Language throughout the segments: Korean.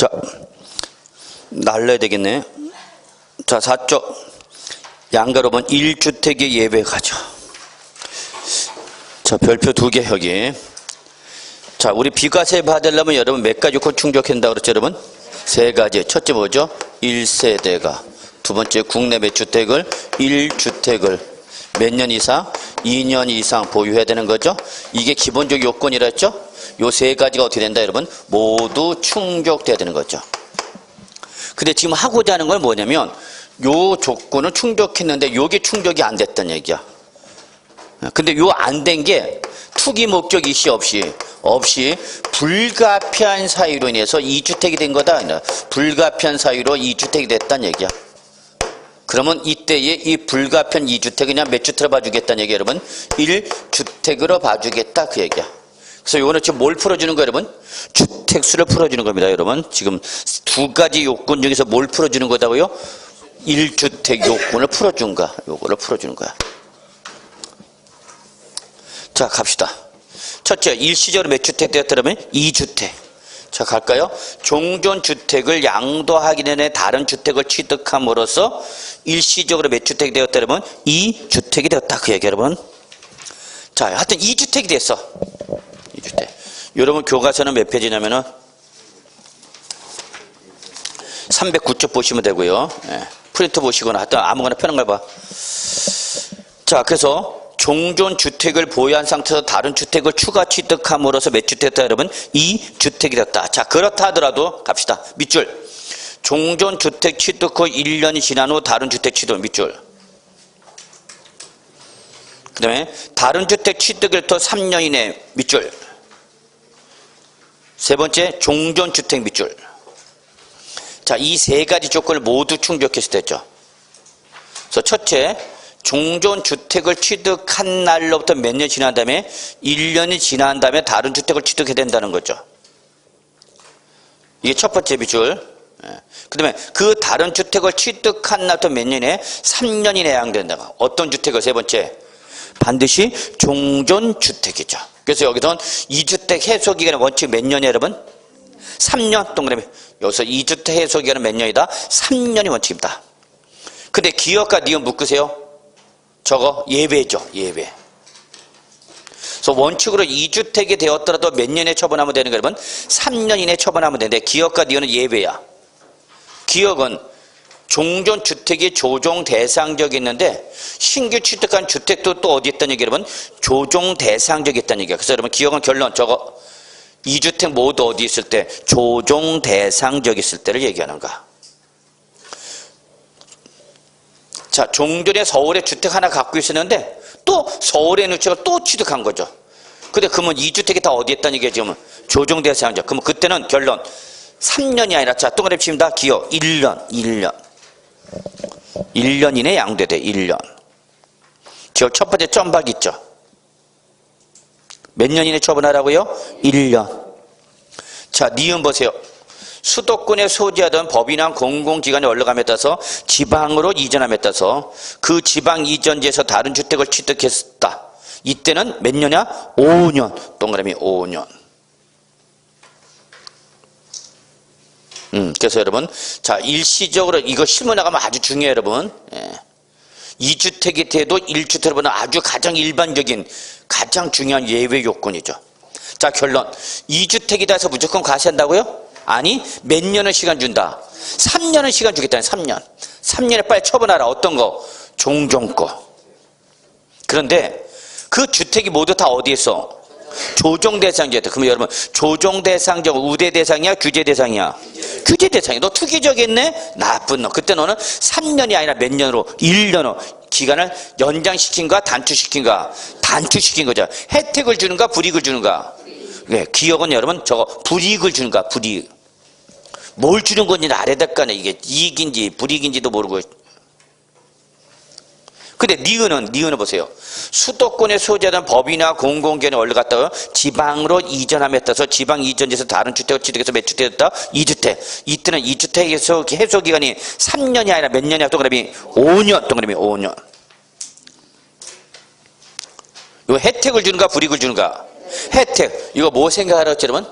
자, 날려야 되겠네. 자, 4쪽. 양가로본 1주택의 예외 가죠. 자, 별표 2개 여기. 자, 우리 비과세 받으려면 여러분 몇 가지 요건 충족한다고 그랬죠, 여러분? 3가지. 첫째 뭐죠? 1세대가. 두 번째, 국내 몇 주택을? 1주택을. 몇 년 이상? 2년 이상 보유해야 되는 거죠? 이게 기본적 요건이라 했죠? 요 3가지가 어떻게 된다, 여러분? 모두 충족돼야 되는 거죠. 근데 지금 하고자 하는 건 뭐냐면, 요 조건은 충족했는데, 요게 충족이 안 됐단 얘기야. 근데 요 안 된 게, 투기 목적 이시 없이 불가피한 사유로 인해서 2주택이 된 거다. 불가피한 사유로 2주택이 됐다는 얘기야. 그러면 이때에 이 불가피한 2주택 그냥 몇 주택으로 봐주겠다는 얘기야, 여러분? 1주택으로 봐주겠다, 그 얘기야. 그래서 요거는 지금 뭘 풀어주는 거야, 여러분? 주택수를 풀어주는 겁니다, 여러분. 지금 2가지 요건 중에서 뭘 풀어주는 거다고요? 1주택 요건을 풀어준 거야. 요거를 풀어주는 거야. 자, 갑시다. 첫째, 일시적으로 몇 주택 되었다면? 2주택. 자, 갈까요? 종전주택을 양도하기 전에 다른 주택을 취득함으로써 일시적으로 몇 주택이 되었다면? 2주택이 되었다. 그 얘기, 여러분. 자, 하여튼 2주택이 됐어. 2주택. 여러분, 교과서는 몇 페이지냐면은 309쪽 보시면 되고요. 예. 프린트 보시거나 하여튼 아무거나 편한 걸 봐. 자, 그래서 종전주택을 보유한 상태에서 다른 주택을 추가 취득함으로써 몇 주택 됐다, 여러분? 2주택이 됐다. 자, 그렇다 하더라도 갑시다. 밑줄. 종전주택 취득 후 1년이 지난 후 다른 주택 취득 밑줄. 그 다음에 다른 주택 취득을 더 3년 이내 밑줄. 세 번째, 종전주택 밑줄. 자, 이 3가지 조건을 모두 충족했을 때죠. 그래서 첫째, 종전주택을 취득한 날로부터 몇 년 지난 다음에 1년이 지난 다음에 다른 주택을 취득해야 된다는 거죠. 이게 첫 번째 밑줄. 그 다음에 그 다른 주택을 취득한 날부터 몇 년에? 3년이 내양된다. 어떤 주택을? 세 번째, 반드시 종전주택이죠. 그래서 여기서는 2주택 해소기간의 원칙 몇 년이에요, 여러분? 3년. 동그라미. 여기서 2주택 해소기간은 몇 년이다? 3년이 원칙입니다. 근데 기업과 니은 묶으세요. 저거 예외죠, 예외. 그래서 원칙으로 2주택이 되었더라도 몇 년에 처분하면 되는 거라면 3년 이내에 처분하면 되는데 기업과 니은은 예외야. 기업은 종전주택이 조정 대상적이 있는데 신규 취득한 주택도 또 어디 있다는 얘기 여러분? 조정 대상적이 있다는 얘기야. 그래서 여러분 기업은 결론 저거 2주택 모두 어디 있을 때? 조정 대상적 있을 때를 얘기하는 거야. 자, 종전에 서울에 주택 하나 갖고 있었는데 또 서울에 있는 주택을 또 취득한 거죠. 근데 그러면 2주택이 다 어디 있다는 얘기죠? 지금 조정 대상적. 그러면 그때는 결론 3년이 아니라 자, 동그라미 칩니다. 기업 1년 1년 이내 양도돼. 1년. 기업 첫 번째 점박 있죠. 몇 년 이내 처분하라고요? 1년. 자, 니은 보세요. 수도권에 소지하던 법인이나 공공기관의 원로감에 따라서 지방으로 이전함에 따라서 그 지방 이전지에서 다른 주택을 취득했다. 이때는 몇 년이야? 5년. 동그라미 5년. 그래서 여러분, 자, 일시적으로 이거 실무 나가면 아주 중요해요, 여러분. 예. 2주택이 돼도 1주택보다 아주 가장 일반적인, 가장 중요한 예외 요건이죠. 자, 결론. 2주택이다 해서 무조건 과세한다고요? 아니, 몇 년을 시간 준다? 3년은 시간 주겠다니, 3년. 3년에 빨리 처분하라. 어떤 거? 종전 거. 그런데 그 주택이 모두 다 어디에 있어? 조정 대상자였다. 그러면 여러분, 조정 대상자가 우대 대상이야? 규제 대상이야? 규제 대상이야. 너 투기적이었네? 나쁜 너. 그때 너는 3년이 아니라 몇 년으로? 1년으로 기간을 연장시킨가? 단축시킨가? 단축시킨 거죠. 혜택을 주는가? 불이익을 주는가? 네, 기업은 여러분 저거 불이익을 주는가? 불이익. 뭘 주는 건지 알아야 될 거 아니야. 이게 이익인지 불이익인지도 모르고. 근데 니은은 보세요. 수도권에 소지하던 법이나 공공기관의 원료 갖다가 지방으로 이전함에 따라서 지방 이전지에서 다른 주택을 취득해서 몇 주택 됐다? 2주택. 이때는 2주택 해소기간이 3년이 아니라 몇 년이야? 동그라미 5년. 동그라미 5년. 이거 혜택을 주는가? 불이익을 주는가? 혜택. 이거 뭐 생각하라고 여러분?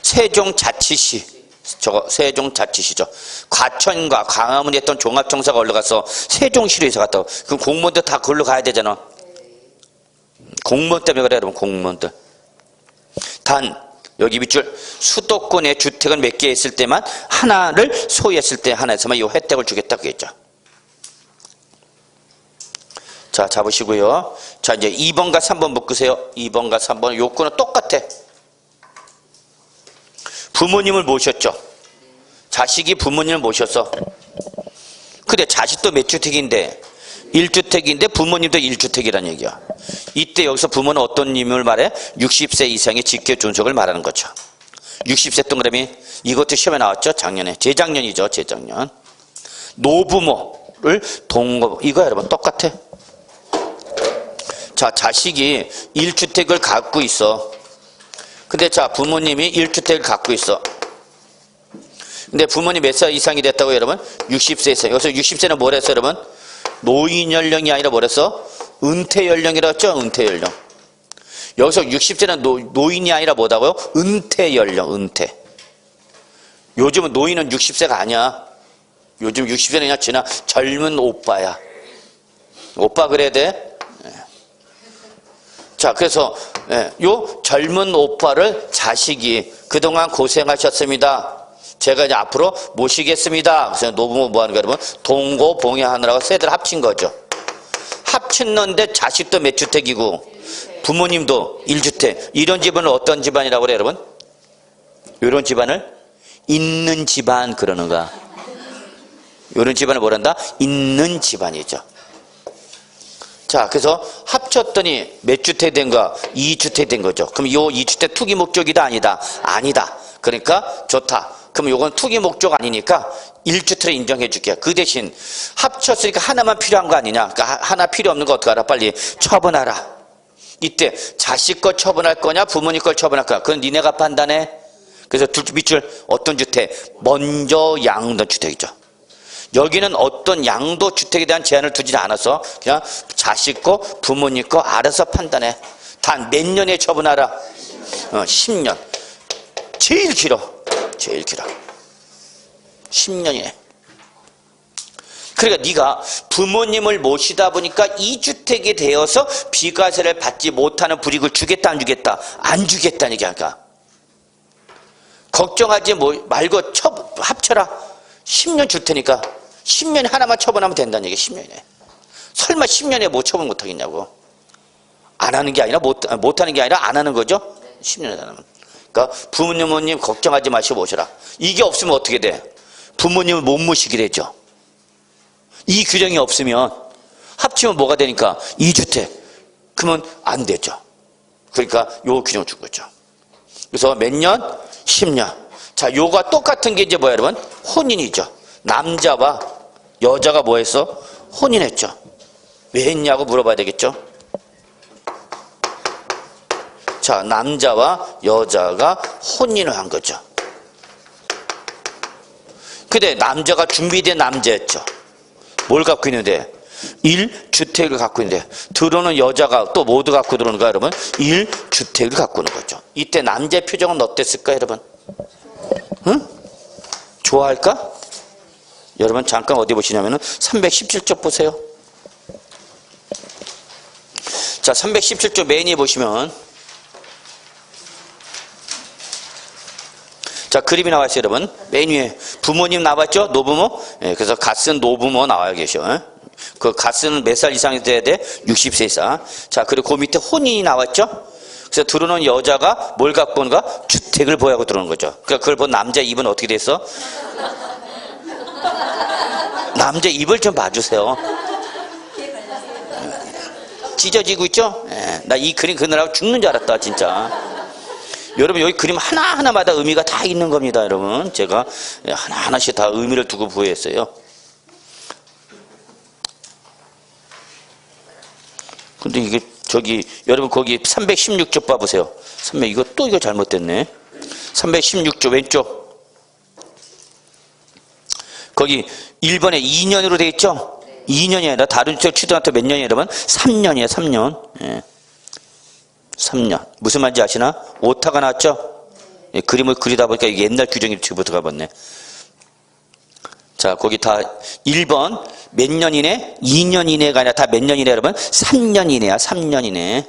세종자치시. 저거 세종자치시죠. 과천과 광화문에 했던 종합청사가 올라가서 세종시로에서 갔다. 그럼 공무원들 다 그걸로 가야 되잖아. 공무원 때문에 그래 여러분. 공무원들. 단 여기 밑줄 수도권에 주택은 몇 개 있을 때만 하나를 소유했을 때 하나에서만 이 혜택을 주겠다 그랬죠. 자 잡으시고요. 자 이제 2번과 3번 묶으세요. 2번과 3번 요건은 똑같아. 부모님을 모셨죠. 자식이 부모님을 모셨어. 근데 자식도 몇 주택인데 1주택인데 부모님도 1주택이란 얘기야. 이때 여기서 부모는 어떤 님을 말해? 60세 이상의 직계존속을 말하는 거죠. 60세 동그라미 이것도 시험에 나왔죠. 작년에. 재작년이죠. 재작년. 노부모를 동거 이거 여러분 똑같아. 자 자식이 1주택을 갖고 있어. 근데 자 부모님이 1주택을 갖고 있어. 근데 부모님 몇 살 이상이 됐다고 여러분? 60세 이상. 여기서 60세는 뭐랬어 여러분? 노인 연령이 아니라 뭐랬어? 은퇴 연령이라고 했죠? 은퇴 연령. 여기서 60세는 노인이 아니라 뭐다고요? 은퇴 연령, 은퇴. 요즘은 노인은 60세가 아니야. 요즘 60세는 그냥 지나 젊은 오빠야. 오빠 그래야 돼? 자, 그래서 요 젊은 오빠를 자식이 그동안 고생하셨습니다. 제가 이제 앞으로 모시겠습니다. 그래서 노부모 뭐 하는 거 여러분? 동고봉야하느라고 세대를 합친 거죠. 합쳤는데 자식도 몇 주택이고 부모님도 1주택. 이런 집안을 어떤 집안이라고 그래요 여러분? 이런 집안을 있는 집안 그러는 거야. 이런 집안을 뭐란다? 있는 집안이죠. 자, 그래서 합쳤더니 몇 주택 된 거야? 2주택 된 거죠. 그럼 요 2주택 투기 목적이다 아니다? 아니다. 그러니까 좋다. 그럼 요건 투기 목적 아니니까 1주택을 인정해 줄게. 그 대신 합쳤으니까 하나만 필요한 거 아니냐? 그러니까 하나 필요 없는 거 어떻게 알아? 빨리 처분하라. 이때 자식 거 처분할 거냐 부모님 걸 처분할 거냐? 그건 니네가 판단해. 그래서 밑줄 어떤 주택? 먼저 양도주택이죠. 여기는 어떤 양도주택에 대한 제한을 두지 않아서 그냥 자식 거 부모님 거 알아서 판단해. 단 몇 년에 처분하라? 10년. 제일 길어. 제일 길어. 10년이네. 그러니까 네가 부모님을 모시다 보니까 2주택이 되어서 비과세를 받지 못하는 불이익을 주겠다 안 주겠다? 안 주겠다는 얘기야. 걱정하지 말고 합쳐라. 10년 줄 테니까 10년에 하나만 처분하면 된다는 얘기야. 10년에. 설마 10년에 뭐 처분 못하겠냐고. 안 하는 게 아니라 못하는 게 아니라 안 하는 거죠. 10년에 안 하면. 그러니까 부모님 걱정하지 마시고 모셔라. 이게 없으면 어떻게 돼? 부모님을 못 모시게 되죠. 이 규정이 없으면 합치면 뭐가 되니까 2주택. 그러면 안 되죠. 그러니까 요 규정을 준 거죠. 그래서 몇 년? 10년. 자, 요가 똑같은 게 이제 뭐야 여러분? 혼인이죠. 남자와 여자가 뭐 했어? 혼인했죠. 왜 했냐고 물어봐야 되겠죠. 자, 남자와 여자가 혼인을 한 거죠. 근데 남자가 준비된 남자였죠. 뭘 갖고 있는데? 1주택을 갖고 있는데 들어오는 여자가 또 모두 갖고 들어오는 거야 여러분? 1주택을 갖고 오는 거죠. 이때 남자의 표정은 어땠을까 여러분? 응? 좋아할까? 여러분 잠깐 어디 보시냐면은 317쪽 보세요. 자, 317쪽 맨 위에 보시면 자, 그림이 나와 있어요 여러분. 맨 위에 부모님 나왔죠? 노부모? 예, 그래서 갓쓴 노부모 나와 계셔. 예? 그 갓쓴 몇 살 이상이 돼야 돼? 60세 이상. 자, 그리고 그 밑에 혼인이 나왔죠? 그래서 들어오는 여자가 뭘 갖고 오는가? 주택을 보유하고 들어오는 거죠. 그러니까 그걸 본 남자 입은 어떻게 됐어? 남자 입을 좀 봐주세요. 찢어지고 있죠? 예, 나 이 그림 그느라고 죽는 줄 알았다 진짜. 여러분 여기 그림 하나하나마다 의미가 다 있는 겁니다 여러분. 제가 하나하나씩 다 의미를 두고 부여했어요. 근데 이게 저기 여러분 거기 316쪽 봐보세요. 이거 또 이거 잘못됐네. 316쪽 왼쪽 거기 1번에 2년으로 돼 있죠? 2년이 아니라 다른 주택 취득한테 몇 년이에요 여러분? 3년이에요 3년. 예. 3년. 무슨 말인지 아시나? 오타가 나왔죠? 그림을 그리다 보니까 이게 옛날 규정이 지금 들어가 봤네. 자, 거기 다 1번 몇 년 이내? 2년 이내가 아니라 다 몇 년 이내 여러분? 3년 이내야. 3년 이내.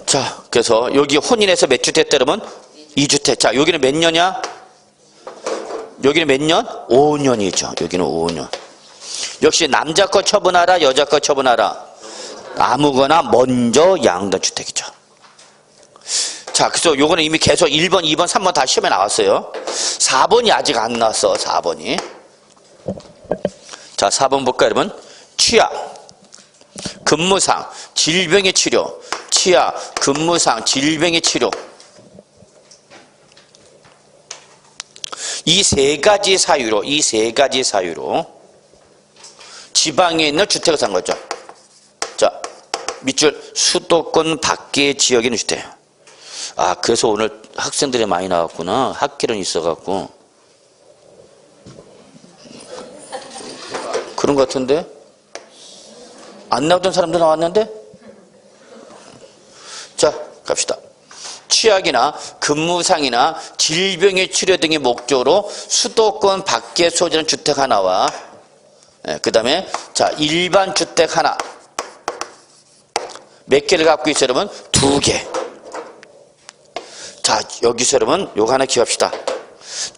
자, 그래서 여기 혼인해서 몇 주택 때 여러분? 2주택. 자, 여기는 몇 년이야? 여기는 몇 년? 5년이죠. 여기는 5년. 역시 남자 거 처분하라, 여자 거 처분하라. 아무거나 먼저 양도한 주택이죠. 자, 그래서 요거는 이미 계속 1번, 2번, 3번 다 시험에 나왔어요. 4번이 아직 안 나왔어. 4번이. 자, 4번 볼까요, 여러분? 취약, 근무상, 질병의 치료. 취약, 근무상, 질병의 치료. 이 세 가지 사유로 지방에 있는 주택을 산 거죠. 자, 밑줄 수도권 밖의 지역에 있는 주택. 아, 그래서 오늘 학생들이 많이 나왔구나. 학기론 있어갖고. 그런 것 같은데? 안 나오던 사람도 나왔는데? 자, 갑시다. 취약이나 근무상이나 질병의 치료 등의 목적으로 수도권 밖에 소재는 주택 하나와 그 다음에 자, 일반 주택 하나. 몇 개를 갖고 있어요, 여러분? 2개. 자, 여기서 여러분 요거 하나 기억합시다.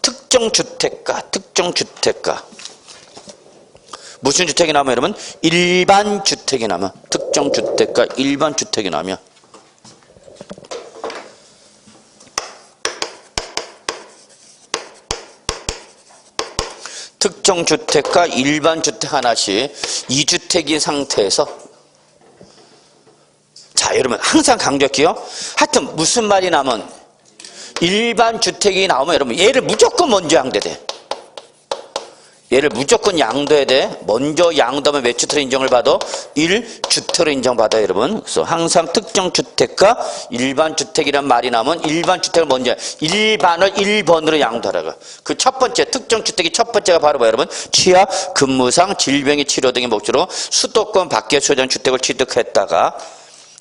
특정 주택가. 무슨 주택이 나오면 여러분? 일반 주택이 나오면. 특정 주택가, 일반 주택이 나오면. 특정 주택과 일반 주택 하나씩 2주택인 상태에서 자, 여러분 항상 강조할게요. 하여튼 무슨 말이 나면 일반 주택이 나오면 여러분 얘를 무조건 먼저 양도돼. 얘를 무조건 양도해야 돼. 먼저 양도하면 몇 주택으로 인정을 받아? 1주택으로 인정받아요, 여러분. 그래서 항상 특정 주택과 일반 주택이란 말이 나오면 일반 주택을 먼저 1반을 1번으로 양도하라고. 그 첫 번째 특정 주택이 첫 번째가 바로 뭐야, 여러분? 취약, 근무상, 질병의 치료 등의 목적으로 수도권 밖에 소재한 주택을 취득했다가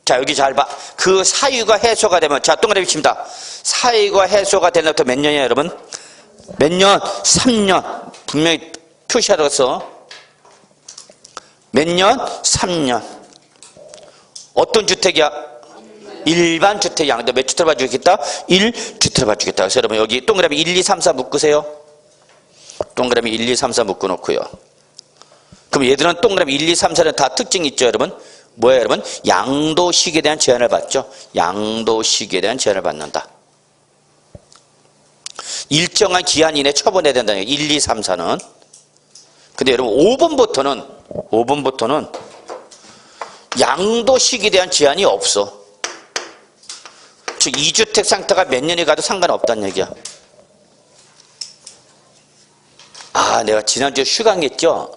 자, 여기 잘 봐. 그 사유가 해소가 되면 자, 동그라미 칩니다. 사유가 해소가 되는 것도 몇 년이야, 여러분? 몇 년? 3년. 분명히 표시하라서 몇 년? 3년. 어떤 주택이야? 일반 주택 양도 몇 주택을 봐주겠다? 1주택을 봐주겠다. 그래서 여러분 여기 동그라미 1, 2, 3, 4 묶으세요. 동그라미 1, 2, 3, 4 묶어 놓고요. 그럼 얘들은 동그라미 1, 2, 3, 4는 다 특징이 있죠, 여러분? 뭐예요, 여러분? 양도식에 대한 제한을 받죠. 양도식에 대한 제한을 받는다. 일정한 기한 이내 처분해야 된다는 거예요. 1, 2, 3, 4는. 근데 여러분 5번부터는 양도식에 대한 제한이 없어. 즉 2주택 상태가 몇 년이 가도 상관없다는 얘기야. 아, 내가 지난주에 휴강했죠?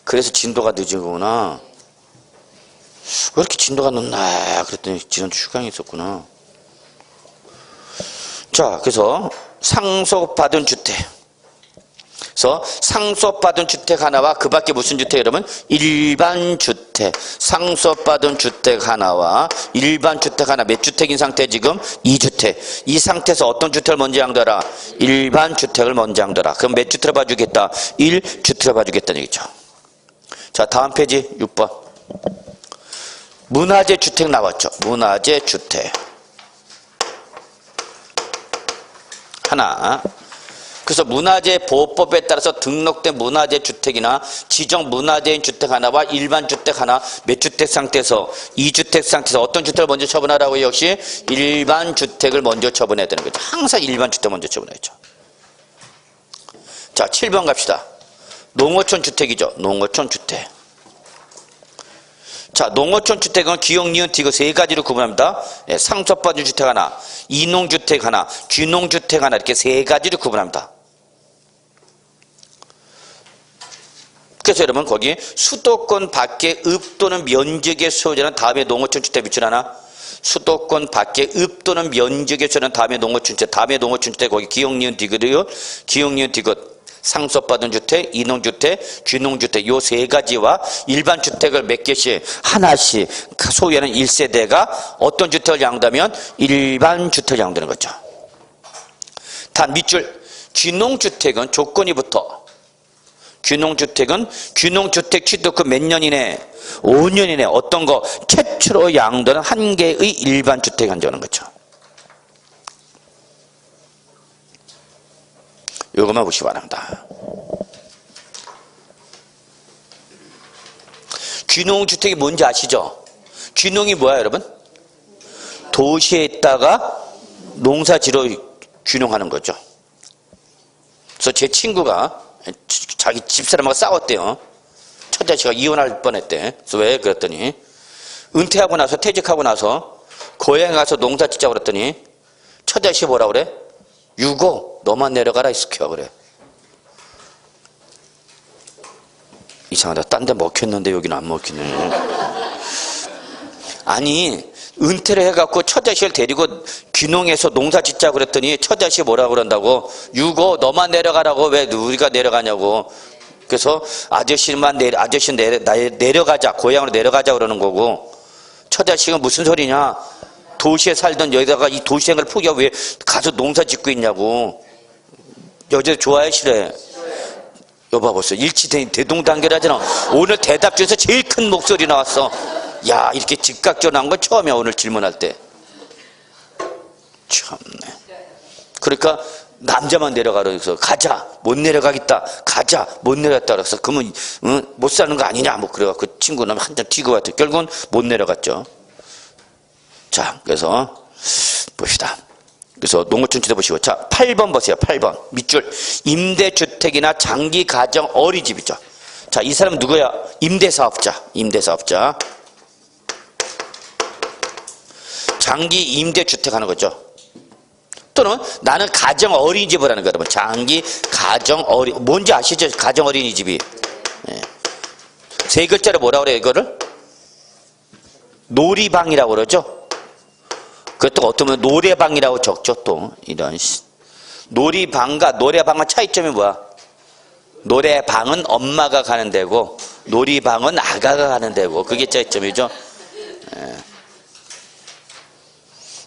그래서 진도가 늦은 거구나. 왜 이렇게 진도가 늦나 그랬더니 지난주 휴강했었구나. 자, 그래서 상속받은 주택. 그래서 상속받은 주택 하나와 그 밖에 무슨 주택, 여러분? 일반 주택. 상속받은 주택 하나와 일반 주택 하나. 몇 주택인 상태 지금? 2주택. 이 상태에서 어떤 주택을 먼저 양도하라? 일반 주택을 먼저 양도하라. 그럼 몇 주택을 봐주겠다? 1주택을 봐주겠다는 얘기죠. 자, 다음 페이지 6번. 문화재 주택 나왔죠. 문화재 주택. 하나. 그래서 문화재보호법에 따라서 등록된 문화재 주택이나 지정 문화재인 주택 하나와 일반 주택 하나 몇 주택 상태에서 2주택 상태에서 어떤 주택을 먼저 처분하라고요? 역시 일반 주택을 먼저 처분해야 되는 거죠. 항상 일반 주택 먼저 처분해야죠. 자, 7번 갑시다. 농어촌 주택이죠. 농어촌 주택. 자, 농어촌 주택은 기역, 니은, 디귿 세 가지로 구분합니다. 예, 상속받은 주택 하나, 이농주택 하나, 귀농주택 하나 이렇게 세 가지로 구분합니다. 그래서 여러분 거기 수도권 밖의 읍 또는 면적의 소유자는 다음에 농어촌 주택 밑줄 하나. 수도권 밖의 읍 또는 면적의 소유자는 다음에 농어촌 주택. 다음에 농어촌 주택 거기 기역, 니은, 디귿이요. 기역, 니은, 디귿 상속받은 주택, 이농주택, 귀농주택 요 세 가지와 일반 주택을 몇 개씩 하나씩 소유하는 1세대가 어떤 주택을 양도하면 일반 주택을 양도하는 거죠. 단 밑줄 귀농주택은 조건이 붙어. 귀농주택은 귀농주택 취득 후 몇 년 이내? 5년 이내 어떤 거 최초로 양도하는 한 개의 일반 주택 한정하는 거죠. 이것만 보시기 바랍니다. 귀농주택이 뭔지 아시죠? 귀농이 뭐야 여러분? 도시에 있다가 농사지러 귀농하는 거죠. 그래서 제 친구가 자기 집사람하고 싸웠대요. 첫 아저씨가 이혼할 뻔했대. 그래서 왜? 그랬더니 은퇴하고 나서 퇴직하고 나서 고향에 가서 농사 짓자 그랬더니 첫 아저씨 뭐라 그래? 유고 너만 내려가라 익숙해 그래. 이상하다. 딴 데 먹혔는데 여기는 안 먹히네. 아니 은퇴를 해갖고 처자식을 데리고 귀농해서 농사 짓자 그랬더니 처자식이 뭐라 그런다고? 유고 너만 내려가라고. 왜 우리가 내려가냐고. 그래서 아저씨는 내려가자, 고향으로 내려가자 그러는 거고, 처자식은 무슨 소리냐? 도시에 살던 여기다가 이 도시 생활을 포기하고 왜 가서 농사 짓고 있냐고. 여자 좋아해 싫어해? 여봐 보세요. 일치대동단결하잖아. 오늘 대답 중에서 제일 큰 목소리 나왔어. 야, 이렇게 즉각적으로 나온 건 처음이야. 오늘 질문할 때. 참네. 그러니까 남자만 내려가라 그래서 가자. 못 내려가겠다. 가자. 못 내려갔다 그래서 그러면 못 사는 거 아니냐. 뭐 그래갖고 그 친구는 한참 튀고 갔대. 결국은 못 내려갔죠. 자, 그래서 봅시다. 그래서 농어촌 쳐다보시고. 자, 8번 보세요. 8번. 밑줄. 임대주택이나 장기가정 어린이집이죠. 자, 이 사람은 누구야? 임대사업자. 임대사업자. 장기 임대주택 하는 거죠. 또는 나는 가정 어린이집을 하는 거예요. 여러분. 장기 가정 어린, 뭔지 아시죠? 가정 어린이집이. 네. 세 글자로 뭐라 그래요, 이거를? 놀이방이라고 그러죠? 그것도 어쩌면 노래방이라고 적죠, 또. 이런. 놀이방과 노래방의 차이점이 뭐야? 노래방은 엄마가 가는 데고, 놀이방은 아가가 가는 데고, 그게 차이점이죠. 예.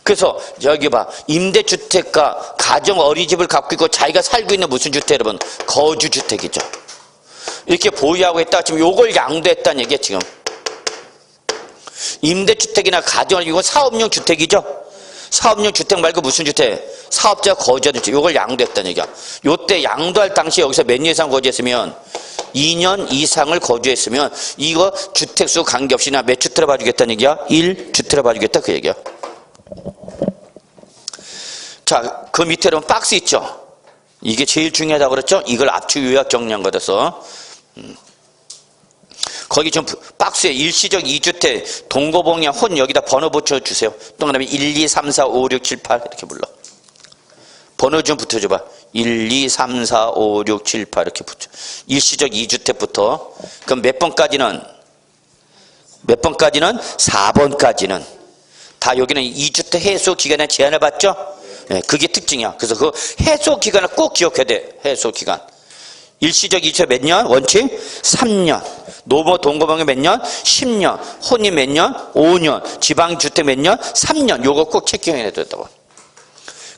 그래서 여기 봐. 임대주택과 가정 어린이집을 갖고 있고 자기가 살고 있는 무슨 주택 여러분? 거주주택이죠. 이렇게 보유하고 있다가 지금 요걸 양도했다는 얘기야 지금. 임대주택이나 가정 어린이집은 사업용 주택이죠. 사업용 주택 말고 무슨 주택? 사업자가 거주하는 주택. 요걸 양도했다는 얘기야. 요때 양도할 당시 여기서 몇 년 이상 거주했으면 2년 이상을 거주했으면 이거 주택수 관계없이 몇 주택을 봐주겠다는 얘기야? 1주택을 봐주겠다 그 얘기야. 자, 그 밑에 보면 박스 있죠? 이게 제일 중요하다고 그랬죠? 이걸 압축 요약 정리한 거라서. 거기 좀 박스에 일시적 2주택, 동거봉양, 혼 여기다 번호 붙여주세요. 동그라미 1, 2, 3, 4, 5, 6, 7, 8 이렇게 불러. 번호 좀 붙여줘봐. 1, 2, 3, 4, 5, 6, 7, 8 이렇게 붙여. 일시적 2주택부터. 그럼 몇 번까지는? 4번까지는. 다 여기는 2주택 해소 기간에 제한을 받죠? 네, 그게 특징이야. 그래서 그 해소 기간을 꼭 기억해야 돼. 해소 기간. 일시적 2주택 몇 년? 원칙? 3년. 노모 동거방이 몇 년? 10년. 혼이 몇 년? 5년. 지방주택 몇 년? 3년. 요거 꼭 체크해야 된다고.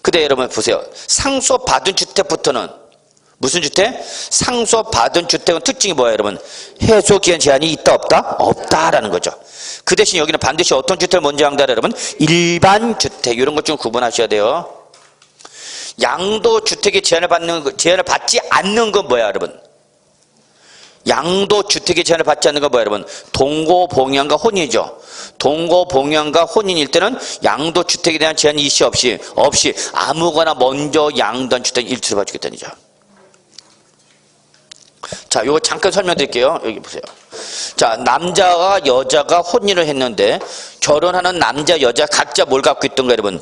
근데 여러분 보세요. 상속받은 주택부터는 무슨 주택? 상속받은 주택은 특징이 뭐예요, 여러분? 해소기간 제한이 있다, 없다? 없다라는 거죠. 그 대신 여기는 반드시 어떤 주택을 먼저 양도하라, 여러분? 일반 주택. 이런 것 좀 구분하셔야 돼요. 양도주택에 제한을 받지 않는 건 뭐야, 여러분? 양도주택에 제한을 받지 않는 건 뭐야, 여러분? 동거봉양과 혼인이죠. 동거봉양과 혼인일 때는 양도주택에 대한 제한 이시 없이 아무거나 먼저 양도한 주택 1주택을 봐주겠다는 거죠. 자, 요거 잠깐 설명드릴게요. 여기 보세요. 자, 남자와 여자가 혼인을 했는데 결혼하는 남자, 여자 각자 뭘 갖고 있던 거예요, 여러분?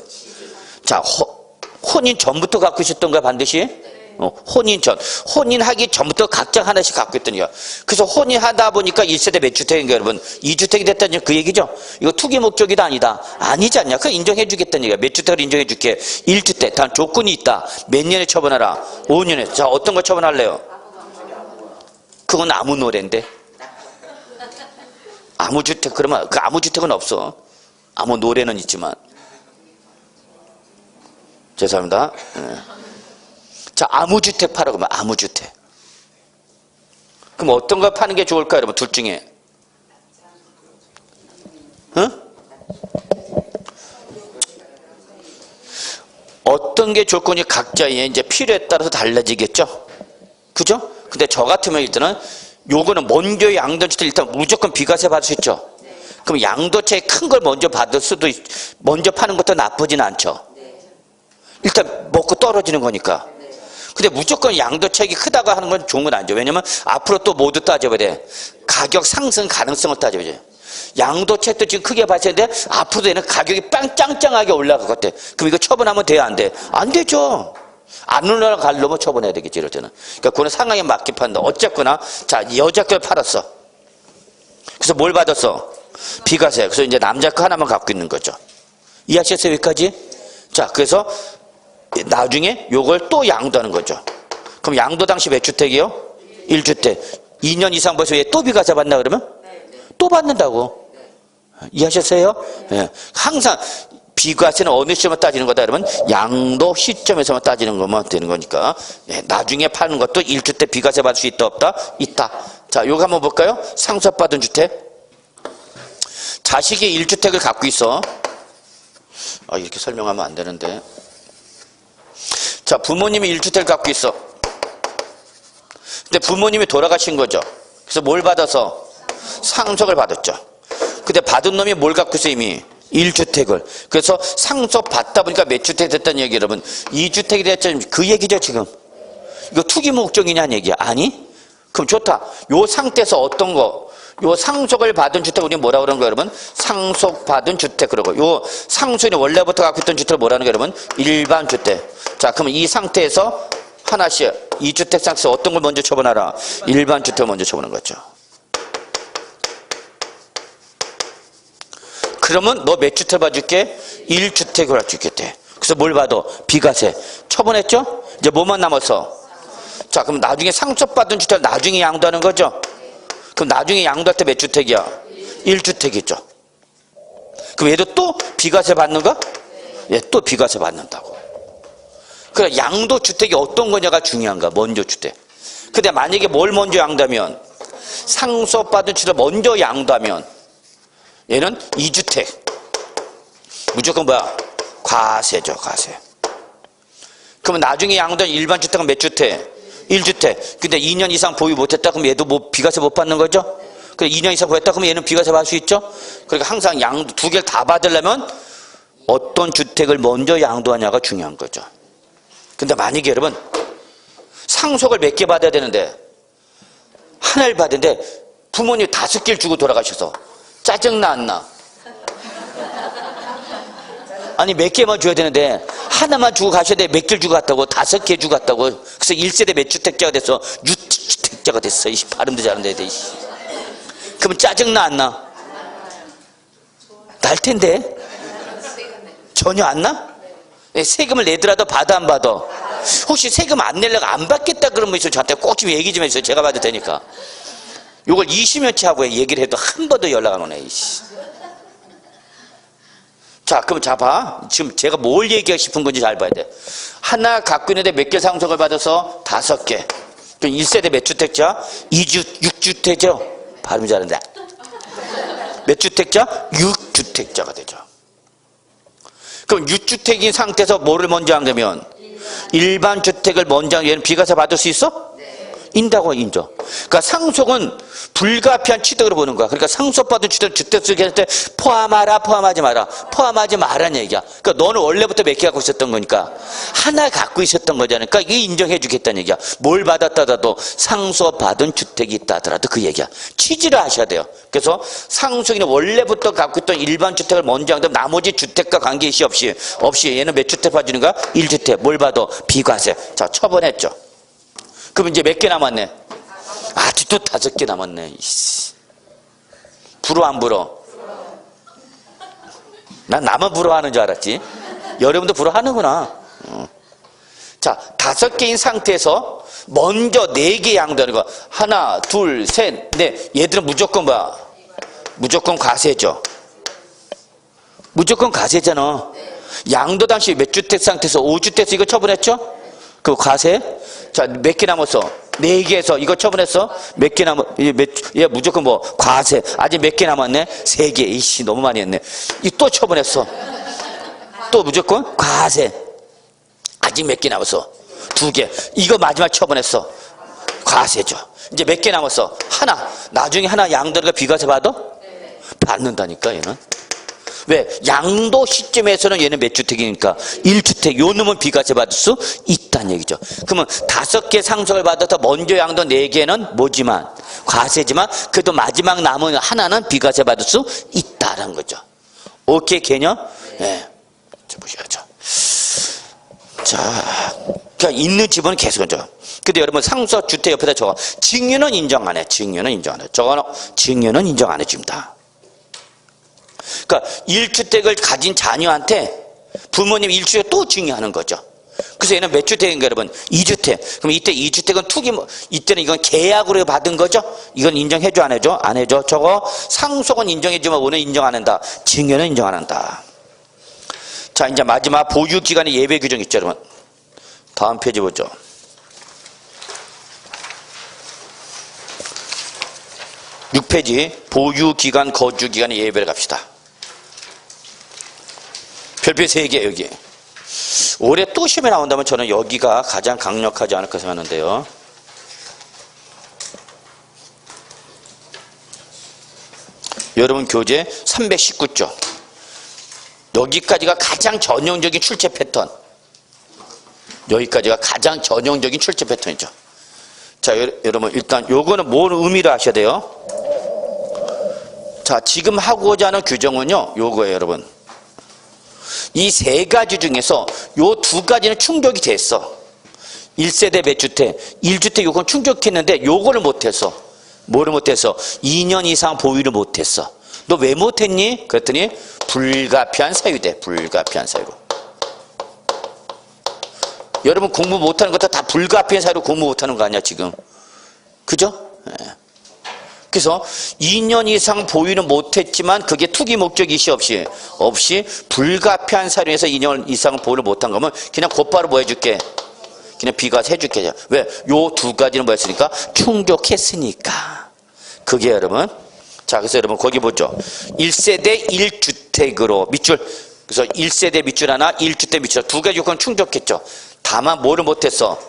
자, 혼인 전부터 갖고 있었던 거야, 반드시? 혼인 전. 혼인하기 전부터 각자 하나씩 갖고 있던 거야. 그래서 혼인하다 보니까 1세대 몇 주택인 거야, 여러분? 2주택이 됐다는 그 얘기죠? 이거 투기 목적이다, 아니다? 아니지 않냐? 그거 인정해 주겠다는 얘기야. 몇 주택을 인정해 줄게? 1주택. 단 조건이 있다. 몇 년에 처분하라? 5년에. 자, 어떤 거 처분할래요? 그건 아무 노래인데. 아무 주택, 그러면 그 아무 주택은 없어. 아무 노래는 있지만. 죄송합니다. 네. 자, 아무 주택 파라 그러면 아무 주택. 그럼 어떤 거 파는 게 좋을까요, 여러분? 둘 중에. 응? 어떤 게 좋을 거니 각자의 이제 필요에 따라서 달라지겠죠? 그죠? 근데 저 같으면 일단은 요거는 먼저 양도주택 일단 무조건 비과세 받을 수 있죠? 그럼 양도세 큰 걸 먼저 받을 수도 먼저 파는 것도 나쁘진 않죠? 일단 먹고 떨어지는 거니까. 근데 무조건 양도차익이 크다고 하는 건 좋은 건 아니죠. 왜냐면 앞으로 또 모두 따져봐야 돼. 가격 상승 가능성을 따져봐야 돼. 양도차익도 지금 크게 봤었는데 앞으로도 얘는 가격이 짱짱하게 올라갈 것 같아. 그럼 이거 처분하면 돼요, 안 돼? 안 되죠. 안 올라가려면 처분해야 되겠지, 이럴 때는. 그러니까 그거는 상황에 맞게 판다. 어쨌거나 자, 여자 걸 팔았어. 그래서 뭘 받았어? 비과세. 그래서 이제 남자 거 하나만 갖고 있는 거죠. 이해하셨어요, 여기까지? 자, 그래서 나중에 요걸 또 양도하는 거죠. 그럼 양도 당시 몇 주택이요? 1주택. 2년 이상 벌써 얘 또 비과세 받나 그러면? 또 받는다고. 이해하셨어요? 네. 항상 비과세는 어느 시점에 따지는 거다 그러면 양도 시점에서만 따지는 거면 되는 거니까. 네. 나중에 파는 것도 1주택 비과세 받을 수 있다 없다? 있다. 자, 요거 한번 볼까요? 상속받은 주택. 자식이 1주택을 갖고 있어. 아, 이렇게 설명하면 안 되는데. 자, 부모님이 1주택을 갖고 있어. 근데 부모님이 돌아가신 거죠. 그래서 뭘 받아서? 상속을 받았죠. 근데 받은 놈이 뭘 갖고 있어 이미? 1주택을. 그래서 상속 받다 보니까 몇 주택 됐다는 얘기 여러분. 2주택이 됐죠. 그 얘기죠 지금. 이거 투기 목적이냐는 얘기야. 아니? 그럼 좋다. 요 상태에서 어떤 거? 요 상속을 받은 주택 우리 뭐라 그러는 거예요 여러분? 상속받은 주택. 그러고 요 상속이 원래부터 갖고 있던 주택을 뭐라는 거예요 여러분? 일반 주택. 자, 그러면 이 상태에서 하나씩 2주택 상태에서 어떤 걸 먼저 처분하라? 일반 주택을 먼저 처분하는 거죠. 그러면 너 몇 주택 봐줄게? 1주택을 봐주겠대. 그래서 뭘 받아? 비과세. 처분했죠? 이제 뭐만 남았어? 자, 그럼 나중에 상속받은 주택을 나중에 양도하는 거죠? 그럼 나중에 양도할 때 몇 주택이야? 1주택이죠. 그럼 얘도 또 비과세 받는가? 얘 또 비과세 받는다고. 그래, 양도주택이 어떤 거냐가 중요한가? 먼저 주택. 근데 만약에 뭘 먼저 양도하면? 상속받은 주택을 먼저 양도하면 얘는 2주택. 무조건 뭐야? 과세죠, 과세. 그러면 나중에 양도한 일반 주택은 몇 주택? 1주택. 근데 2년 이상 보유 못했다 그럼 얘도 뭐 비과세 못 받는 거죠? 그래 2년 이상 보유했다 그러면 얘는 비과세 받을 수 있죠? 그러니까 항상 양도 두 개를 다 받으려면 어떤 주택을 먼저 양도하냐가 중요한 거죠. 근데 만약에 여러분 상속을 몇 개 받아야 되는데 하나를 받는데 부모님 5개를 주고 돌아가셔서 짜증나 안 나? 아니 몇 개만 줘야 되는데 하나만 주고 가셔야 돼. 몇 개를 주고 갔다고? 5개 주고 갔다고. 그래서 1세대 몇 주택자가 됐어? 6주택자가 됐어. 이 발음도 잘한다. 그러면 짜증나 안 나? 날 텐데 전혀 안 나? 세금을 내더라도 받아 안 받아? 혹시 세금 안 내려고 안 받겠다 그러면 저한테 꼭 좀 얘기 좀 해주세요. 제가 받을 테니까. 요걸 20년째 하고 얘기를 해도 한 번도 연락 안 오네. 자, 그럼 자 봐. 지금 제가 뭘 얘기하고 싶은 건지 잘 봐야 돼. 하나 갖고 있는데 몇 개 상속을 받아서 5개. 그럼 1세대 몇 주택자? 6주택자죠? 발음 잘한다. 몇 주택자? 6주택자가 되죠. 그럼 6주택인 상태에서 뭐를 먼저 한다면? 일반 주택을 먼저 하면 얘는 비과세 받을 수 있어? 인다고 인정. 그러니까 상속은 불가피한 취득으로 보는 거야. 그러니까 상속받은 주택 쓰게 할 때 포함하라, 포함하지 마라. 포함하지 마라는 얘기야. 그러니까 너는 원래부터 몇 개 갖고 있었던 거니까 하나 갖고 있었던 거잖아. 그러니까 이게 인정해 주겠다는 얘기야. 뭘 받았다더라도 상속받은 주택이 있다 하더라도 그 얘기야. 취지를 하셔야 돼요. 그래서 상속인은 원래부터 갖고 있던 일반 주택을 먼저 한다면 나머지 주택과 관계시 없이 얘는 몇 주택 봐주는가? 1주택. 뭘 봐도 비과세. 자, 처분했죠. 그럼 이제 몇 개 남았네? 아직도 5개 남았네. 불어 안 불어? 난 나만 불어하는 줄 알았지. 여러분도 불어하는구나. 자, 5개인 상태에서 먼저 4개 양도하는 거. 하나, 둘, 셋, 넷. 얘들은 무조건 뭐야? 무조건 과세죠. 무조건 과세잖아. 양도 당시 몇 주택 상태에서 5주택에서 이거 처분했죠? 그 과세? 자, 몇 개 남았어? 4개에서 이거 처분했어? 몇 개 얘 무조건 뭐 과세. 아직 몇 개 남았네? 3개. 이씨, 너무 많이 했네. 이 또 처분했어. 또 무조건 과세. 아직 몇 개 남았어? 2개. 이거 마지막 처분했어. 과세죠. 이제 몇 개 남았어? 하나. 나중에 하나 양도가 비과세 받아? 받는다니까, 얘는. 왜? 양도 시점에서는 얘는 몇 주택이니까 1주택. 요 놈은 비과세 받을 수 있다는 얘기죠. 그러면 5개 상속을 받아서 먼저 양도 4개는 뭐지만 과세지만 그래도 마지막 남은 하나는 비과세 받을 수 있다는 거죠. 오케이, 개념? 네. 보셔야죠. 자, 그러니까 있는 집은 계속 얹어. 근데 여러분 상속 주택 옆에다 적어. 증여는 인정 안 해. 증여는 인정 안 해. 적어놓. 증여는 인정 안 해줍니다. 그러니까 1주택을 가진 자녀한테 부모님 1주택 또 증여하는 거죠. 그래서 얘는 몇 주택인가 여러분? 2주택. 그럼 이때 2주택은 투기, 이때는 이건 계약으로 받은 거죠? 이건 인정해줘 안 해줘? 안 해줘. 저거 상속은 인정해주면 오늘 인정 안 한다. 증여는 인정 안 한다. 자, 이제 마지막 보유기간의 예외 규정 있죠 여러분? 다음 페이지 보죠. (6페이지) 보유기간 거주기간의 예외를 갑시다. 별표 3개 여기. 올해 또 시험에 나온다면 저는 여기가 가장 강력하지 않을까 생각하는데요. 여러분 교재 319쪽. 여기까지가 가장 전형적인 출제 패턴. 여기까지가 가장 전형적인 출제 패턴이죠. 자, 여러분 일단 요거는 뭘 의미를 하셔야 돼요? 자, 지금 하고자 하는 규정은요 요거예요 여러분. 이 3가지 중에서 요 2가지는 충족이 됐어. 1세대 몇 주택, 1주택 요건 충족했는데 요거를 못했어. 뭐를 못했어? 2년 이상 보유를 못했어. 너 왜 못했니? 그랬더니 불가피한 사유돼. 불가피한 사유로. 여러분 공부 못하는 것도 다 불가피한 사유로 공부 못하는 거 아니야 지금? 그죠? 네. 그래서 2년 이상 보유는 못했지만 그게 투기 목적이 없이 불가피한 사유로 해서 2년 이상 보유를 못한 거면 그냥 곧바로 뭐 해줄게? 그냥 비과세 해줄게. 왜? 요 2가지는 뭐 했으니까? 충족했으니까. 그게 여러분. 자, 그래서 여러분 거기 보죠. 1세대 1주택으로 밑줄. 그래서 1세대 밑줄 하나, 1주택 밑줄 하나. 2가지 요건 충족했죠. 다만 뭐를 못했어?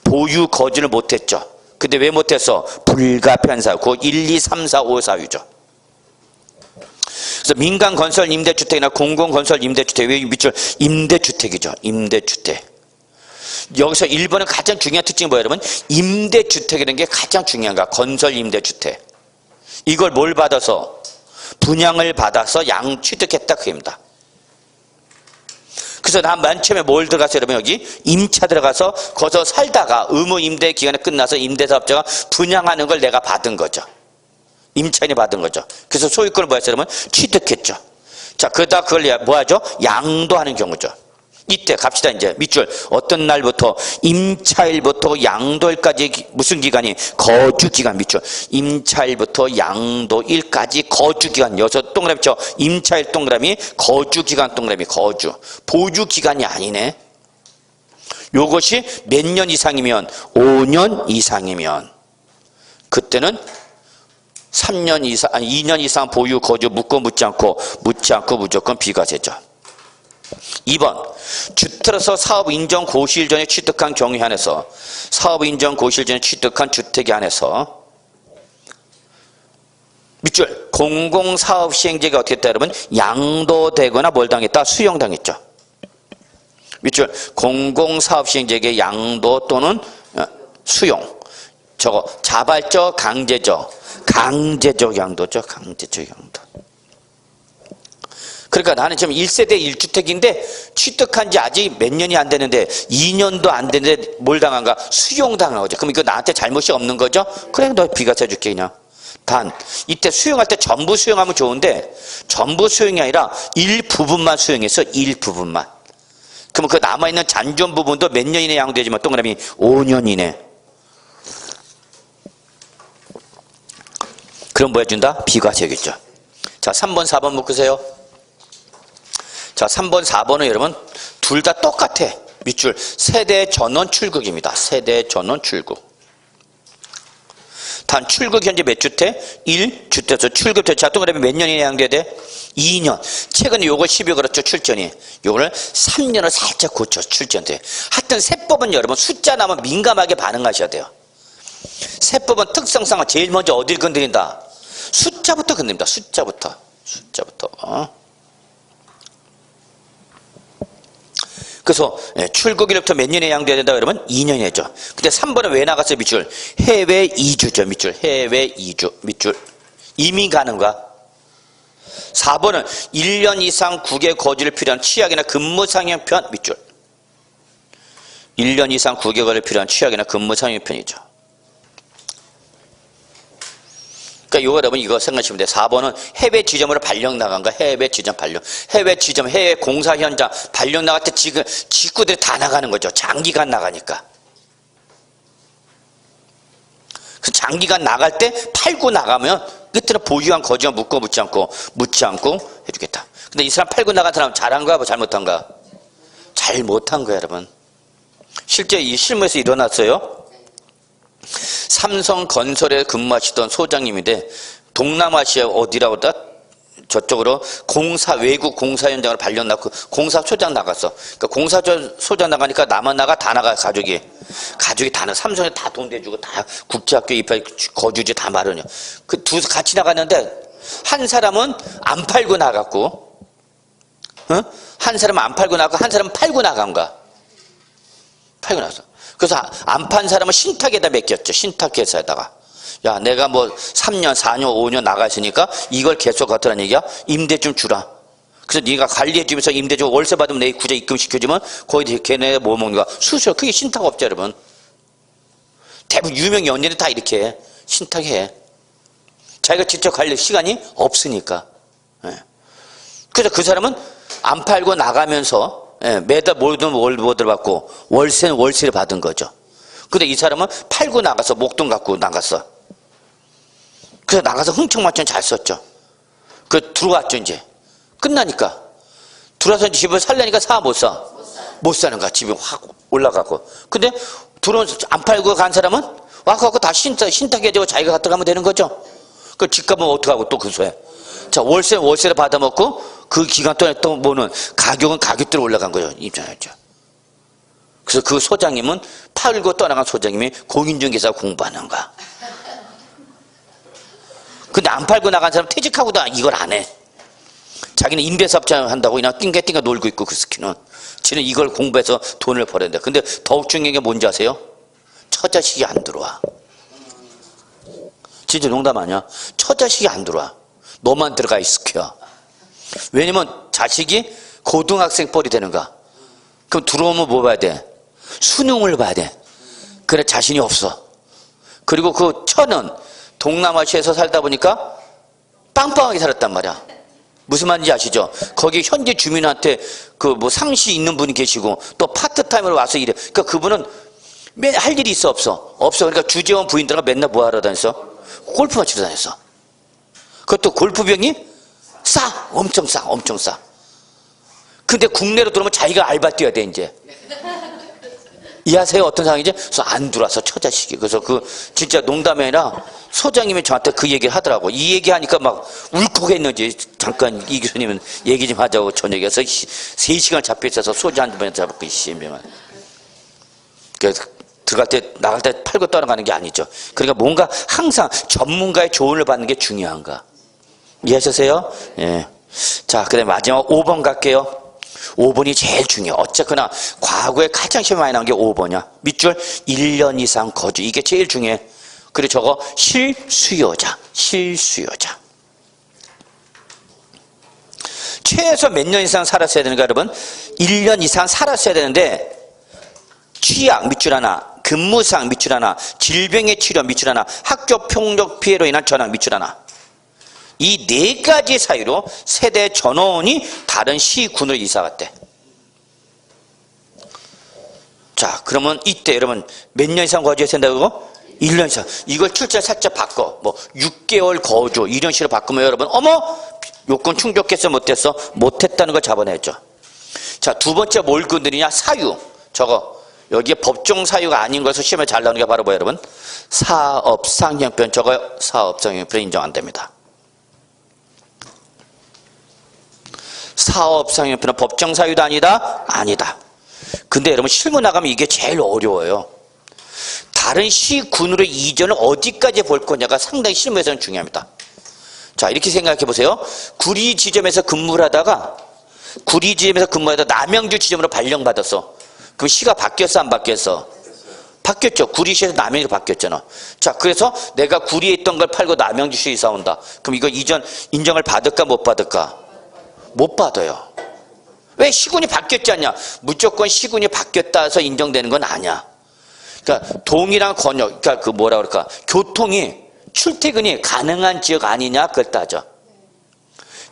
보유 거주를 못했죠. 근데 왜 못했어? 불가피한 사유. 그 1, 2, 3, 4, 5 사유죠. 그래서 민간건설 임대주택이나 공공건설 임대주택. 왜 밑줄? 임대주택이죠. 임대주택. 여기서 1번은 가장 중요한 특징이 뭐예요 여러분? 임대주택이라는 게 가장 중요한 거야. 건설 임대주택. 이걸 뭘 받아서? 분양을 받아서 양 취득했다 그겁니다. 그래서 난 맨 처음에 뭘 들어갔어요 여러분? 여기 임차 들어가서 거기서 살다가 의무 임대 기간이 끝나서 임대사업자가 분양하는 걸 내가 받은 거죠. 임차인이 받은 거죠. 그래서 소유권을 뭐 했어요 여러분? 취득했죠. 자, 그러다 그걸 뭐 하죠? 양도하는 경우죠. 이때 갑시다. 이제 밑줄. 어떤 날부터? 임차일부터 양도일까지 무슨 기간이? 거주기간. 밑줄. 임차일부터 양도일까지 거주기간. 여기서 동그라미 쳐. 임차일 동그라미, 거주기간 동그라미. 거주. 보유기간이 아니네. 요것이 몇 년 이상이면? 5년 이상이면 그때는 3년 이상, 아니 2년 이상 보유 거주 묻고 묻지 않고 무조건 비과세죠. 2번 주택에서 사업 인정 고시일 전에 취득한 경우에 한해서 사업 인정 고시일 전에 취득한 주택에 한해서 밑줄 공공사업 시행자가 어떻게 했다 여러분? 양도되거나 뭘 당했다? 수용당했죠. 밑줄 공공사업 시행자에게 양도 또는 수용. 저거 자발적 강제적 양도죠. 강제적 양도. 그러니까 나는 지금 1세대 1주택인데 취득한 지 아직 몇 년이 안 되는데 2년도 안 되는데 뭘 당한가? 수용당한 거죠. 그럼 이거 나한테 잘못이 없는 거죠? 그래, 너 비과세 해줄게 그냥. 단 이때 수용할 때 전부 수용하면 좋은데 전부 수용이 아니라 일부분만 수용해서 일부분만. 그러면 그 남아있는 잔존 부분도 몇 년 이내 양도되지만 동그라미 5년 이내. 그럼 뭐 해준다? 비과세겠죠. 자, 3번, 4번 묶으세요. 자, 3번, 4번은 여러분 둘 다 똑같아. 밑줄 세대 전원 출국입니다. 세대 전원 출국. 단 출국 현재 몇 주택? 1주택에서 출국부터 자, 동그라미 몇 년이 해당돼야 돼? 2년. 최근에 요거 12 그렇죠, 출전이. 요거를 3년을 살짝 고쳐, 출전돼. 하여튼 세법은 여러분 숫자 나면 민감하게 반응하셔야 돼요. 세법은 특성상 제일 먼저 어딜 건드린다? 숫자부터 건드립니다. 숫자부터. 그래서 출국일부터 몇 년에 해당돼야 된다 그러면 2년이죠. 근데 3번은 왜 나갔어요? 밑줄 해외 이주죠. 밑줄 해외 이주. 밑줄 이민 가는가? 4번은 1년 이상 국외 거주를 필요한 취약이나 근무 상형편. 밑줄 1년 이상 국외 거주를 필요한 취약이나 근무 상형편이죠. 그러니까 이거 여러분 이거 생각하시면 돼요. 4번은 해외 지점으로 발령 나간가? 해외 지점 발령. 해외 지점, 해외 공사 현장 발령 나갈 때 지금 직구들이 다 나가는 거죠. 장기간 나가니까. 그래서 장기간 나갈 때 팔고 나가면 끝으로 보유한 거지만 묶고 묻지 않고 해주겠다. 근데 이 사람 팔고 나간 사람 잘한가 잘못한가? 잘못한 거야 여러분. 실제 이 실무에서 일어났어요. 삼성건설에 근무하시던 소장님인데 동남아시아 어디라고 다 저쪽으로 외국 공사 현장을 발령 나고 공사소장 나갔어. 그러니까 공사소장 나가니까 나만 나가 다 나가 가족이 다 나가. 삼성에 다 돈 대주고 다 국제학교 입학 거주지 다 마련이야. 그 두 같이 나갔는데 한 사람은 안 팔고 나갔고, 한 사람은 안 팔고 나갔고 한 사람은 팔고 나간 거야. 팔고 나갔어. 그래서 안 판 사람은 신탁에다 맡겼죠. 신탁회사에다가. 야, 내가 뭐 3년, 4년, 5년 나가시니까 이걸 계속 갖더란 얘기야. 임대 좀 주라. 그래서 네가 관리해주면서 임대 좀 월세 받으면 내 구제 입금시켜주면 거기 걔네 뭐 먹는 거야. 수수료. 그게 신탁업자 여러분. 대부분 유명 연예인들 다 이렇게 해. 신탁해. 자기가 직접 관리 시간이 없으니까. 그래서 그 사람은 안 팔고 나가면서 매달 모든 월보들 받고 월세는 월세를 받은 거죠. 근데 이 사람은 팔고 나가서 목돈 갖고 나갔어. 그래서 나가서 흥청망청 잘 썼죠. 그 들어왔죠 이제. 끝나니까 들어와서 집을 살려니까 못 사는 거야. 집이 확 올라가고. 근데 들어와서 안 팔고 간 사람은 와갖고 다 신탁해주고 자기가 갖다 가면 되는 거죠. 그 집값은 어떡하고 또 그 소에. 자, 월세를 받아먹고 그 기간 동안에 또 뭐는 가격은 가격대로 올라간 거예요. 입장했죠. 그래서 그 소장님은 팔고 떠나간 소장님이 공인중개사 공부하는 거야. 근데 안 팔고 나간 사람 퇴직하고도 이걸 안 해. 자기는 임대사업자 한다고 그냥 띵가띵가 놀고 있고 그 스키는. 지는 이걸 공부해서 돈을 벌어야 돼. 근데 더욱 중요한 게 뭔지 아세요? 처자식이 안 들어와. 진짜 농담 아니야. 처자식이 안 들어와. 너만 들어가 있을게요. 왜냐면 자식이 고등학생 뻘이 되는 거야. 그럼 들어오면 뭐 봐야 돼? 수능을 봐야 돼. 그래 자신이 없어. 그리고 그 처는 동남아시아에서 살다 보니까 빵빵하게 살았단 말이야. 무슨 말인지 아시죠? 거기 현지 주민한테 그 뭐 상시 있는 분이 계시고 또 파트타임으로 와서 일해. 그러니까 그분은 할 일이 있어 없어? 없어. 그러니까 주재원 부인들과 맨날 뭐 하러 다녔어? 골프만 치러 다녔어. 그것도 골프병이 싸. 엄청 싸. 근데 국내로 들어오면 자기가 알바 뛰어야 돼 이제. 이해하세요? 어떤 상황이지? 그래서 안 들어와서 처자식이. 그래서 그 진짜 농담이 아니라 소장님이 저한테 그 얘기를 하더라고. 이 얘기하니까 막 울컥했는지 잠깐 이 교수님은 얘기 좀 하자고 저녁에서 3시간을 잡혀 있어서 소주 한 잔 잡고 신병을. 그래서 들어갈 때 나갈 때 팔고 떠나가는 게 아니죠. 그러니까 뭔가 항상 전문가의 조언을 받는 게 중요한가. 이해하셨어요? 예. 자, 그 다음에 마지막 5번 갈게요. 5번이 제일 중요해. 어쨌거나 과거에 가장 시험이 많이 나온 게 5번이야. 밑줄 1년 이상 거주. 이게 제일 중요해. 그리고 저거 실수요자. 최소 몇 년 이상 살았어야 되는가 여러분? 1년 이상 살았어야 되는데 취약 밑줄 하나, 근무상 밑줄 하나, 질병의 치료 밑줄 하나, 학교 폭력 피해로 인한 전학 밑줄 하나. 이 4가지 사유로 세대 전원이 다른 시군으로 이사 갔대. 자, 그러면 이때 여러분 몇 년 이상 거주해야 된다고? 1년 이상. 이걸 출제 살짝 바꿔. 뭐 6개월 거주 이런 식으로 바꾸면 여러분 어머 요건 충족했어 못했어? 못했다는 걸 잡아내죠. 자, 두 번째 뭘 건드리냐? 사유. 저거 여기에 법정 사유가 아닌 것을 시험에 잘 나오는 게 바로 뭐예요 여러분? 사업상형편. 저거 사업상형편 인정 안 됩니다. 사업상형편은 법정 사유도 아니다? 아니다. 근데 여러분 실무 나가면 이게 제일 어려워요. 다른 시군으로 이전을 어디까지 볼 거냐가 상당히 실무에서는 중요합니다. 자, 이렇게 생각해 보세요. 구리 지점에서 근무를 하다가 남양주 지점으로 발령받았어. 그럼 시가 바뀌었어 안 바뀌었어? 바뀌었죠. 구리시에서 남양주로 바뀌었잖아. 자, 그래서 내가 구리에 있던 걸 팔고 남양주시에 이사 온다. 그럼 이거 이전 인정을 받을까 못 받을까? 못 받아요. 왜? 시군이 바뀌었지 않냐? 무조건 시군이 바뀌었다 해서 인정되는 건 아니야. 그러니까 동일한 권역, 그러니까 그 뭐라 그럴까? 교통이 출퇴근이 가능한 지역 아니냐? 그걸 따져.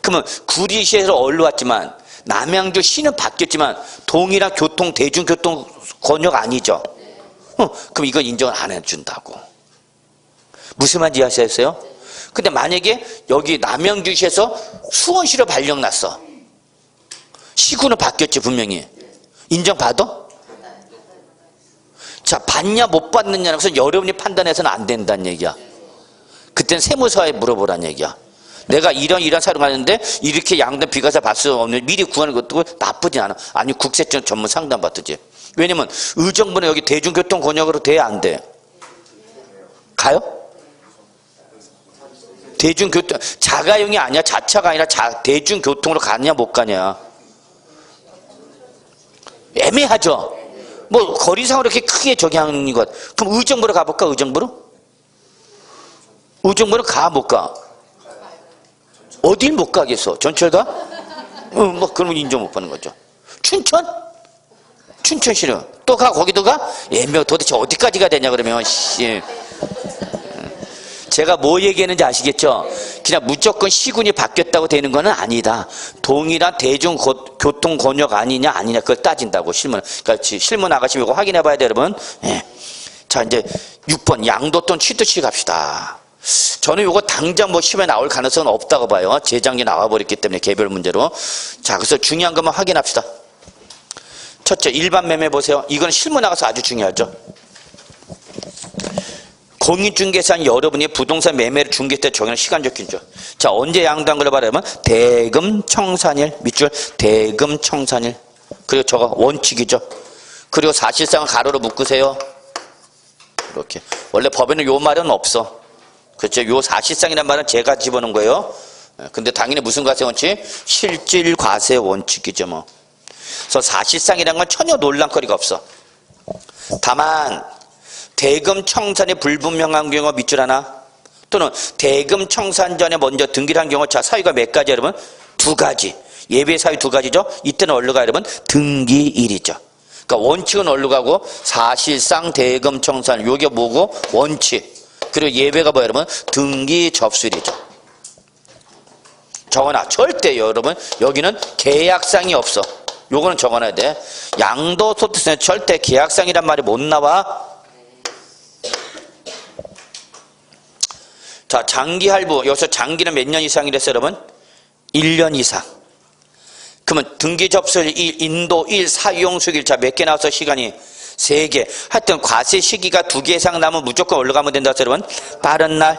그러면 구리시에서 어디로 왔지만 남양주시는 바뀌었지만 동일한 교통, 대중교통 권역 아니죠? 그럼 이건 인정을 안 해준다고. 무슨 말인지 이해하셨어요? 근데 만약에 여기 남양주시에서 수원시로 발령났어. 시군은 바뀌었지 분명히. 인정받아? 자, 받냐 못 받느냐는 것은 여러분이 판단해서는 안 된다는 얘기야. 그때는 세무서에 물어보라는 얘기야. 내가 이런 사유를 가는데 이렇게 양도된 비과세 받을 수 없는 미리 구하는 것도 나쁘지 않아. 아니 국세청 전문 상담 받든지. 왜냐면 의정부는 여기 대중교통 권역으로 돼야 안 돼. 가요? 대중교통 자가용이 아니야. 자차가 아니라 대중교통으로 가냐 못 가냐. 애매하죠. 뭐 거리상으로 이렇게 크게 적용하는 것. 그럼 의정부로 가볼까? 의정부로 가 못 가? 어딜 못 가겠어? 전철 가? 뭐 그러면 인정 못 받는 거죠. 춘천시는 또 가? 거기도 가? 애매. 도대체 어디까지 가야 되냐 그러면 씨. 제가 뭐 얘기했는지 아시겠죠? 그냥 무조건 시군이 바뀌었다고 되는 건 아니다. 동일한 대중교통 권역 아니냐 그걸 따진다고 실문. 그러니까 실문 나가시면 이거 확인해 봐야 돼요 여러분. 예. 자, 이제 6번 양도 또는 취득시 갑시다. 저는 이거 당장 뭐 시험에 나올 가능성은 없다고 봐요. 재작년에 나와버렸기 때문에 개별 문제로. 자, 그래서 중요한 것만 확인합시다. 첫째, 일반 매매 보세요. 이건 실무 나가서 아주 중요하죠. 공인중개사는 여러분이 부동산 매매를 중개 때 정해놓은 시간적 기준이죠. 자, 언제 양도한 걸 말하면 대금 청산일, 밑줄 대금 청산일. 그리고 저거 원칙이죠. 그리고 사실상은 가로로 묶으세요. 이렇게. 원래 법에는 요 말은 없어. 그렇죠. 요 사실상이란 말은 제가 집어넣은 거예요. 근데 당연히 무슨 과세 원칙? 실질 과세 원칙이죠 뭐. 그래서 사실상이란 건 전혀 논란거리가 없어. 다만 대금 청산이 불분명한 경우 밑줄 하나, 또는 대금 청산 전에 먼저 등기를 한 경우. 자, 사유가 몇 가지 여러분? 두 가지. 예외 사유 두 가지죠. 이때는 어디로 가요 여러분? 등기일이죠. 그러니까 원칙은 어디로 가고 사실상 대금 청산 요게 뭐고? 원칙. 그리고 예외가 뭐예요 여러분? 등기 접수일이죠. 적어놔. 절대 여러분 여기는 계약상이 없어. 요거는 적어놔야 돼. 양도소득세는 절대 계약상이란 말이 못 나와. 자, 장기할부. 여기서 장기는 몇 년 이상이랬어요 여러분? 1년 이상. 그러면 등기 접수일 1, 인도 1, 사유용수일. 자, 몇 개 나왔어 시간이? 3개. 하여튼 과세 시기가 2개 이상 나면 무조건 올라가면 된다 여러분. 빠른 날.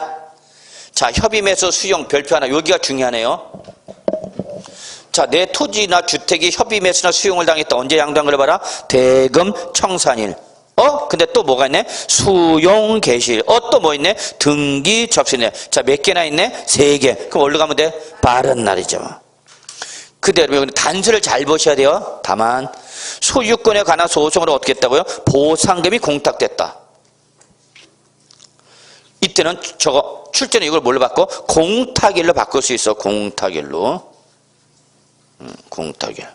자, 협의매수 수용 별표 하나. 여기가 중요하네요. 자, 내 토지나 주택이 협의매수나 수용을 당했다. 언제 양도한 걸 봐라. 대금 청산일. 근데 또 뭐가 있네? 수용 개시일. 또 뭐 있네? 등기 접수네. 자, 몇 개나 있네? 3개. 그럼 어디로 가면 돼? 빠른 날이죠. 근데 여러분 단서를 잘 보셔야 돼요. 다만 소유권에 관한 소송으로 어떻게 했다고요? 보상금이 공탁됐다. 이때는 저거 출전에 이걸 뭘로 바꿔? 공탁일로 바꿀 수 있어. 공탁일로. 공탁일.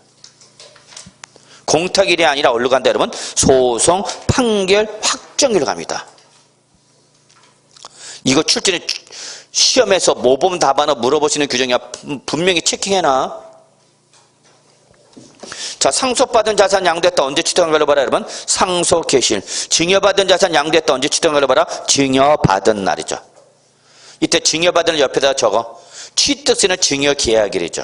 공탁일이 아니라 어디로 간다 여러분? 소송 판결 확정일로 갑니다. 이거 출전에 시험에서 모범 답안을 물어보시는 규정이야. 분명히 체킹해놔. 자, 상속받은 자산 양도했다. 언제 취득한 걸로 봐라, 여러분? 상속개시일. 증여받은 자산 양도했다. 언제 취득한 걸로 봐라? 증여받은 날이죠. 이때 증여받은 옆에다 적어. 취득세는 증여계약일이죠.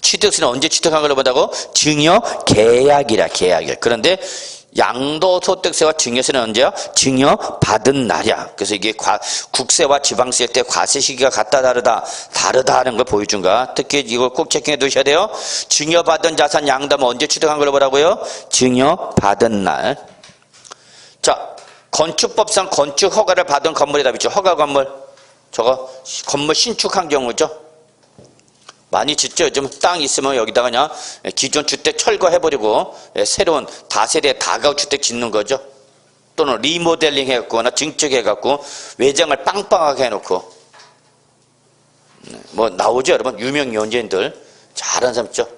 취득세는 언제 취득한 걸로 본다고? 증여계약이라, 계약일. 그런데 양도소득세와 증여세는 언제야? 증여받은 날이야. 그래서 이게 국세와 지방세 때 과세 시기가 같다 다르다 하는 걸 보여준 거야. 특히 이걸 꼭 체크해 두셔야 돼요. 증여받은 자산 양도하면 언제 취득한 걸로 보라고요? 증여받은 날. 자, 건축법상 건축 허가를 받은 건물이다. 있죠. 허가 건물. 저거 건물 신축한 경우죠. 많이 짓죠. 요즘 땅 있으면 여기다가 그냥 기존 주택 철거해버리고 새로운 다세대 다가구주택 짓는 거죠. 또는 리모델링 해갖거나 증축해갖고 외장을 빵빵하게 해놓고 뭐 나오죠. 여러분 유명 연예인들 잘하는 사람 있죠.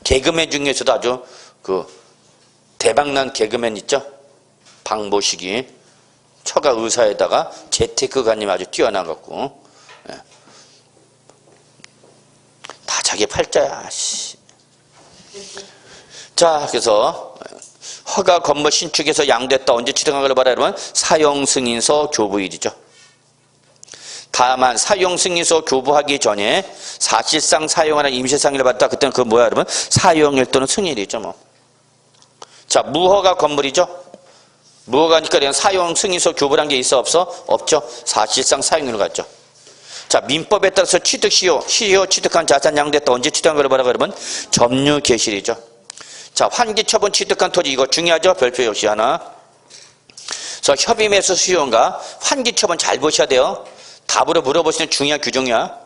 개그맨 중에서도 아주 그 대박난 개그맨 있죠. 박모식이 처가 의사에다가 재테크가님 아주 뛰어나갖고 다 자기 팔자야. 자, 그래서 허가 건물 신축에서 양도했다. 언제 취득한 걸로 봐라, 여러분? 사용승인서 교부일이죠. 다만 사용승인서 교부하기 전에 사실상 사용하는 임시상일을 받다. 그때는 그 뭐야, 여러분? 사용일 또는 승일이죠, 뭐. 자, 무허가 건물이죠. 무허가니까 그냥 사용승인서 교부란 게 있어 없어? 없죠. 사실상 사용일로 갔죠. 자, 민법에 따라서 취득 시효 취득한 자산 양도했다. 언제 취득한 걸로 봐라, 여러분? 점유 개시일이죠. 자, 환기 처분 취득한 토지 이거 중요하죠. 별표 역시 하나. 그래서 협의 매수 수요인가 환기 처분 잘 보셔야 돼요. 답으로 물어보시는 중요한 규정이야.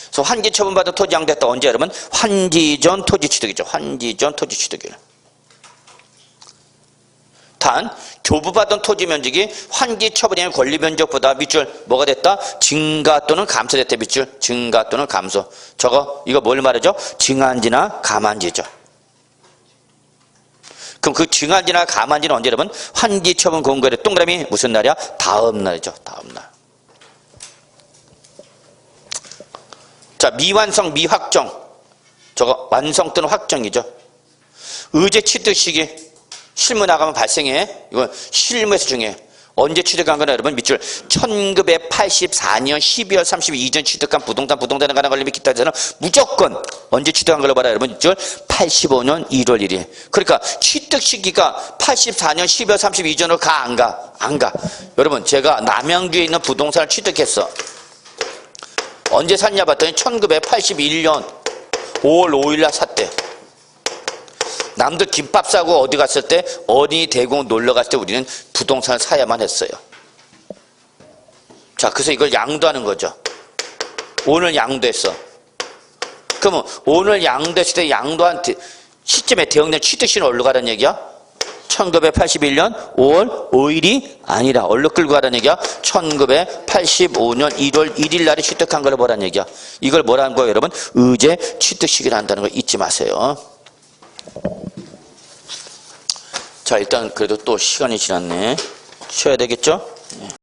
그래서 환기 처분 받은 토지 양도했다. 언제, 여러분? 환기 전 토지 취득이죠. 환기 전 토지 취득일. 단 교부받은 토지 면적이 환기 처분의 권리 면적보다 밑줄 뭐가 됐다? 증가 또는 감소됐다. 밑줄 증가 또는 감소. 저거 이거 뭘 말하죠? 증한지나 감한지죠. 그럼 그 증한지나 감한지는 언제, 여러분? 환기 처분 공고일에 동그라미 무슨 날이야? 다음 날이죠. 다음 날. 자, 미완성 미확정. 저거 완성 또는 확정이죠. 의제 취득 시기 실무 나가면 발생해. 이건 실무에서 중요해. 언제 취득한 거나, 여러분? 밑줄 1984년 12월 30일 이전 취득한 부동산에 관한 권리 및 기타 자산은 무조건 언제 취득한 걸로 봐라, 여러분? 밑줄 85년 1월 1일. 그러니까 취득 시기가 84년 12월 30일 이전으로 가, 안 가? 안 가. 여러분, 제가 남양주에 있는 부동산을 취득했어. 언제 샀냐 봤더니 1981년 5월 5일 날 샀대. 남들 김밥 싸고 어디 갔을 때 어린이 대공 놀러 갔을 때 우리는 부동산을 사야만 했어요. 자, 그래서 이걸 양도하는 거죠. 오늘 양도했어. 그러면 오늘 양도했을 때 양도한 시점에 대응된 취득시는 어디로 가라는 얘기야? 1981년 5월 5일이 아니라 어디로 끌고 가라는 얘기야? 1985년 1월 1일 날에 취득한 걸 보라는 얘기야. 이걸 뭐라는 거예요, 여러분? 의제 취득시기를 한다는 걸 잊지 마세요. 자, 일단 그래도 또 시간이 지났네. 쉬어야 되겠죠?